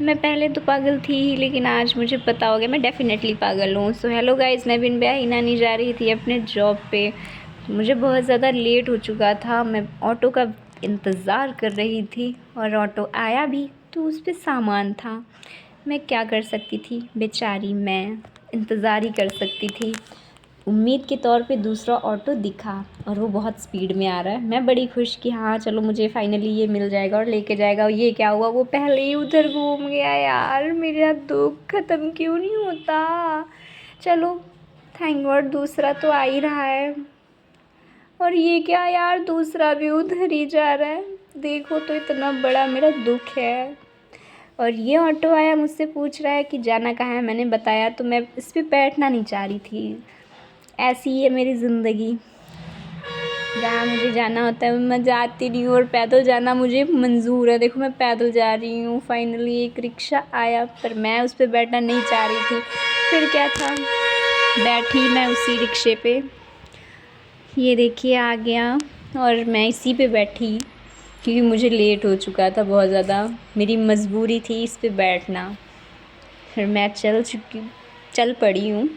मैं पहले तो पागल थी ही, लेकिन आज मुझे पता हो गया मैं डेफ़िनेटली पागल हूँ। सो हेलो गाइस, मैं बिन ब्याही नानी जा रही थी अपने जॉब पे। मुझे बहुत ज़्यादा लेट हो चुका था। मैं ऑटो का इंतज़ार कर रही थी और ऑटो आया भी, तो उस पे सामान था। मैं क्या कर सकती थी बेचारी, मैं इंतज़ार ही कर सकती थी। उम्मीद के तौर पे दूसरा ऑटो दिखा और वो बहुत स्पीड में आ रहा है। मैं बड़ी खुश कि हाँ चलो मुझे फ़ाइनली ये मिल जाएगा और लेके जाएगा। और ये क्या हुआ, वो पहले ही उधर घूम गया। यार मेरा दुख ख़त्म क्यों नहीं होता। चलो थैंक गॉड दूसरा तो आ ही रहा है। और ये क्या यार, दूसरा भी उधर ही जा रहा है। देखो तो इतना बड़ा मेरा दुख है। और ये ऑटो आया, मुझसे पूछ रहा है कि जाना कहाँ है। मैंने बताया तो मैं इस पे बैठना नहीं चाह रही थी। ऐसी ही है मेरी ज़िंदगी, जहाँ मुझे जाना होता है मैं जाती नहीं हूँ। और पैदल जाना मुझे मंज़ूर है। देखो मैं पैदल जा रही हूँ। फाइनली एक रिक्शा आया, पर मैं उस पर बैठना नहीं चाह रही थी। फिर क्या था, बैठी मैं उसी रिक्शे पे। ये देखिए आ गया और मैं इसी पे बैठी क्योंकि मुझे लेट हो चुका था बहुत ज़्यादा। मेरी मजबूरी थी इस पे बैठना। फिर मैं चल पड़ी हूँ।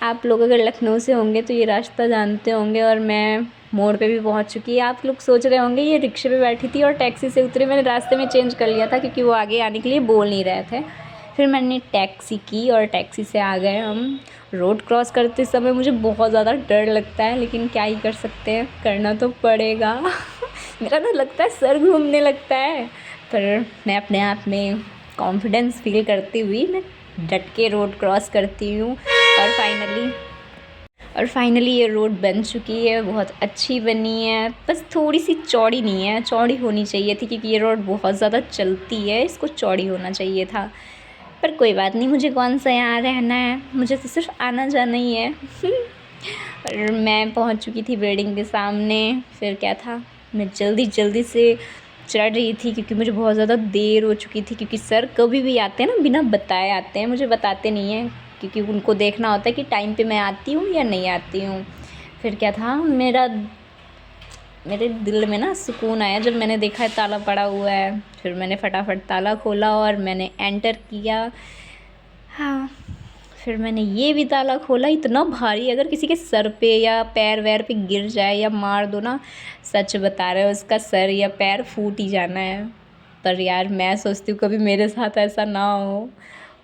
आप लोग अगर लखनऊ से होंगे तो ये रास्ता जानते होंगे। और मैं मोड़ पे भी पहुंच चुकी है। आप लोग सोच रहे होंगे ये रिक्शे पे बैठी थी और टैक्सी से उतरी। मैंने रास्ते में चेंज कर लिया था क्योंकि वो आगे आने के लिए बोल नहीं रहे थे। फिर मैंने टैक्सी की और टैक्सी से आ गए हम। रोड क्रॉस करते समय मुझे बहुत ज़्यादा डर लगता है, लेकिन क्या ही कर सकते हैं, करना तो पड़ेगा। मेरा तो लगता है सर घूमने लगता है, पर मैं अपने आप में कॉन्फिडेंस फील करती हुई मैं डट के रोड क्रॉस करती हूँ। और फाइनली ये रोड बन चुकी है, बहुत अच्छी बनी है। बस थोड़ी सी चौड़ी नहीं है, चौड़ी होनी चाहिए थी क्योंकि ये रोड बहुत ज़्यादा चलती है, इसको चौड़ी होना चाहिए था। पर कोई बात नहीं, मुझे कौन सा यहाँ रहना है, मुझे तो सिर्फ आना जाना ही है। और मैं पहुँच चुकी थी बिल्डिंग के सामने। फिर क्या था, मैं जल्दी जल्दी से चढ़ रही थी क्योंकि मुझे बहुत ज़्यादा देर हो चुकी थी। क्योंकि सर कभी भी आते हैं ना, बिना बताए आते हैं, मुझे बताते नहीं हैं क्योंकि उनको देखना होता है कि टाइम पे मैं आती हूँ या नहीं आती हूँ। फिर क्या था, मेरे दिल में ना सुकून आया जब मैंने देखा है ताला पड़ा हुआ है। फिर मैंने फटाफट ताला खोला और मैंने एंटर किया। हाँ, फिर मैंने ये भी ताला खोला। इतना भारी, अगर किसी के सर पे या पैर वैर पे गिर जाए या मार दो ना, सच बता रहे हो, उसका सर या पैर फूट ही जाना है। पर यार मैं सोचती हूँ कभी मेरे साथ ऐसा ना हो।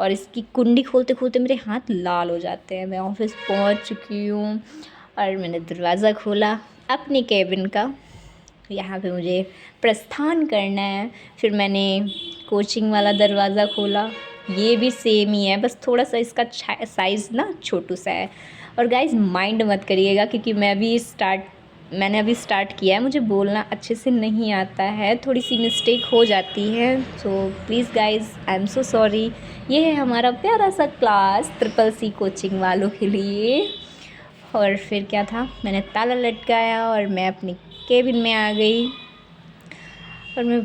और इसकी कुंडी खोलते खोलते मेरे हाथ लाल हो जाते हैं। मैं ऑफिस पहुँच चुकी हूँ और मैंने दरवाज़ा खोला अपनी केबिन का। यहाँ पे मुझे प्रस्थान करना है। फिर मैंने कोचिंग वाला दरवाज़ा खोला, ये भी सेम ही है, बस थोड़ा सा इसका साइज़ ना छोटू सा है। और गाइस माइंड मत करिएगा क्योंकि मैंने अभी स्टार्ट किया है, मुझे बोलना अच्छे से नहीं आता है, थोड़ी सी मिस्टेक हो जाती है। So please guys, I am so sorry. ये है हमारा प्यारा सा क्लास CCC कोचिंग वालों के लिए। और फिर क्या था, मैंने ताला लटकाया और मैं अपनी केबिन में आ गई। और मैं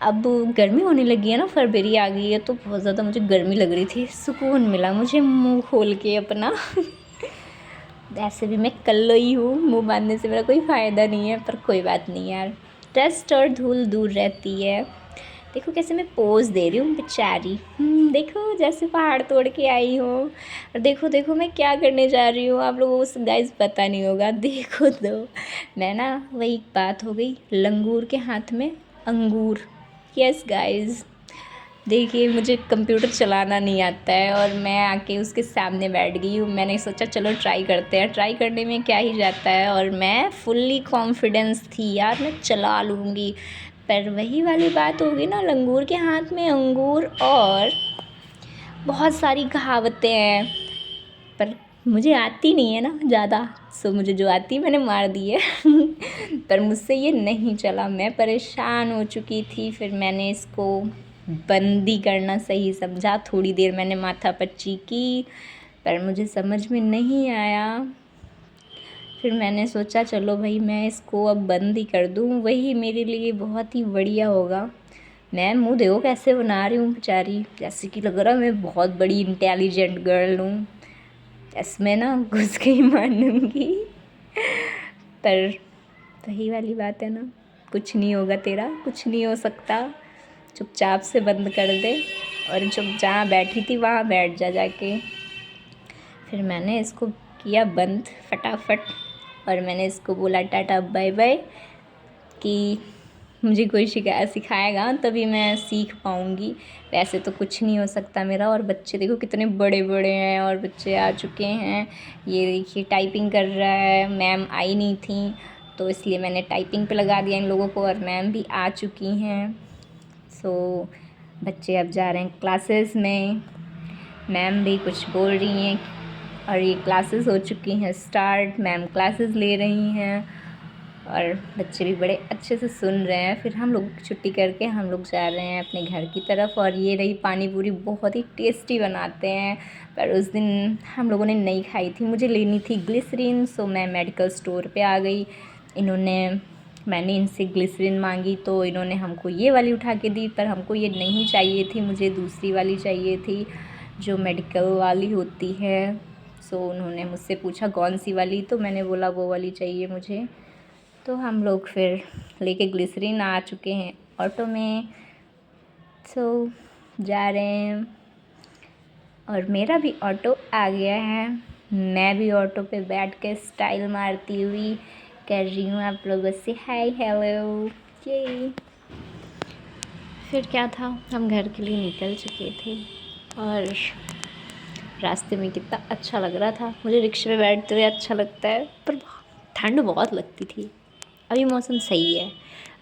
अब गर्मी होने लगी है ना, फरवरी आ गई है तो बहुत ज़्यादा मुझे गर्मी लग रही थी। सुकून मिला मुझे मुंह खोल के अपना। ऐसे भी मैं कल्लो ही हूँ, मुंह बांधने से मेरा कोई फ़ायदा नहीं है, पर कोई बात नहीं यार, डस्ट और धूल दूर रहती है। देखो कैसे मैं पोज दे रही हूँ बेचारी। देखो जैसे पहाड़ तोड़ के आई हूँ। और देखो देखो मैं क्या करने जा रही हूँ, आप लोगों को गाइस पता नहीं होगा। देखो तो मैं ना, वही बात हो गई, लंगूर के हाथ में अंगूर। यस गाइस, देखिए मुझे कंप्यूटर चलाना नहीं आता है और मैं आके उसके सामने बैठ गई हूँ। मैंने सोचा चलो ट्राई करते हैं, ट्राई करने में क्या ही जाता है। और मैं फुल्ली कॉन्फिडेंस थी यार, मैं चला लूँगी। पर वही वाली बात होगी ना, लंगूर के हाथ में अंगूर। और बहुत सारी कहावतें हैं, पर मुझे आती नहीं है ना ज़्यादा, सो मुझे जो आती मैंने मार दी है। पर मुझसे ये नहीं चला, मैं परेशान हो चुकी थी। फिर मैंने इसको बंदी करना सही समझा। थोड़ी देर मैंने माथापच्ची की, पर मुझे समझ में नहीं आया। फिर मैंने सोचा चलो भाई मैं इसको अब बंद ही कर दूँ, वही मेरे लिए बहुत ही बढ़िया होगा। मैं मुँह देखो कैसे बना रही हूँ बेचारी, जैसे कि लग रहा है मैं बहुत बड़ी इंटेलिजेंट गर्ल हूँ। इसमें ना घुस के ही मानूंगी। पर वही वाली बात है ना, कुछ नहीं होगा तेरा, कुछ नहीं हो सकता। चुपचाप से बंद कर दे और चुप जहाँ बैठी थी वहाँ बैठ जा जाके। फिर मैंने इसको किया बंद फटाफट और मैंने इसको बोला टाटा बाय बाय कि मुझे कोई सिखाएगा तभी मैं सीख पाऊँगी, वैसे तो कुछ नहीं हो सकता मेरा। और बच्चे देखो कितने बड़े बड़े हैं और बच्चे आ चुके हैं। ये देखिए टाइपिंग कर रहा है, मैम आई नहीं थी तो इसलिए मैंने टाइपिंग पे लगा दिया इन लोगों को और मैम भी आ चुकी हैं। सो बच्चे अब जा रहे हैं क्लासेस में, मैम भी कुछ बोल रही हैं और ये क्लासेस हो चुकी हैं स्टार्ट, मैम क्लासेस ले रही हैं और बच्चे भी बड़े अच्छे से सुन रहे हैं। फिर हम लोग छुट्टी करके हम लोग जा रहे हैं अपने घर की तरफ। और ये रही पानी पूरी, बहुत ही टेस्टी बनाते हैं, पर उस दिन हम लोगों ने नहीं खाई थी। मुझे लेनी थी ग्लिसरीन, सो मैं मेडिकल स्टोर पे आ गई। मैंने इनसे ग्लिसरीन मांगी तो इन्होंने हमको ये वाली उठा के दी, पर हमको ये नहीं चाहिए थी, मुझे दूसरी वाली चाहिए थी जो मेडिकल वाली होती है। सो उन्होंने मुझसे पूछा कौन सी वाली, तो मैंने बोला वो वाली चाहिए मुझे। तो हम लोग फिर लेके ग्लिसरीन आ चुके हैं ऑटो में। सो जा रहे हैं और मेरा भी ऑटो आ गया है। मैं भी ऑटो पे बैठ के स्टाइल मारती हुई कर रही हूँ आप लोगों से हाय हेलो। ये फिर क्या था, हम घर के लिए निकल चुके थे और रास्ते में कितना अच्छा लग रहा था। मुझे रिक्शे में बैठते हुए अच्छा लगता है, पर ठंड बहुत लगती थी। अभी मौसम सही है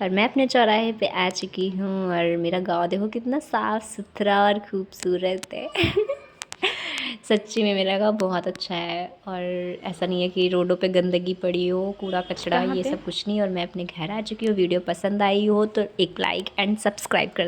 और मैं अपने चौराहे पे आ चुकी हूँ और मेरा गांव देखो कितना साफ़ सुथरा और खूबसूरत है। सच्ची में मेरा गांव बहुत अच्छा है और ऐसा नहीं है कि रोडों पे गंदगी पड़ी हो, कूड़ा कचरा ये सब कुछ नहीं। और मैं अपने घर आ चुकी हूँ। वीडियो पसंद आई हो तो एक लाइक एंड सब्सक्राइब कर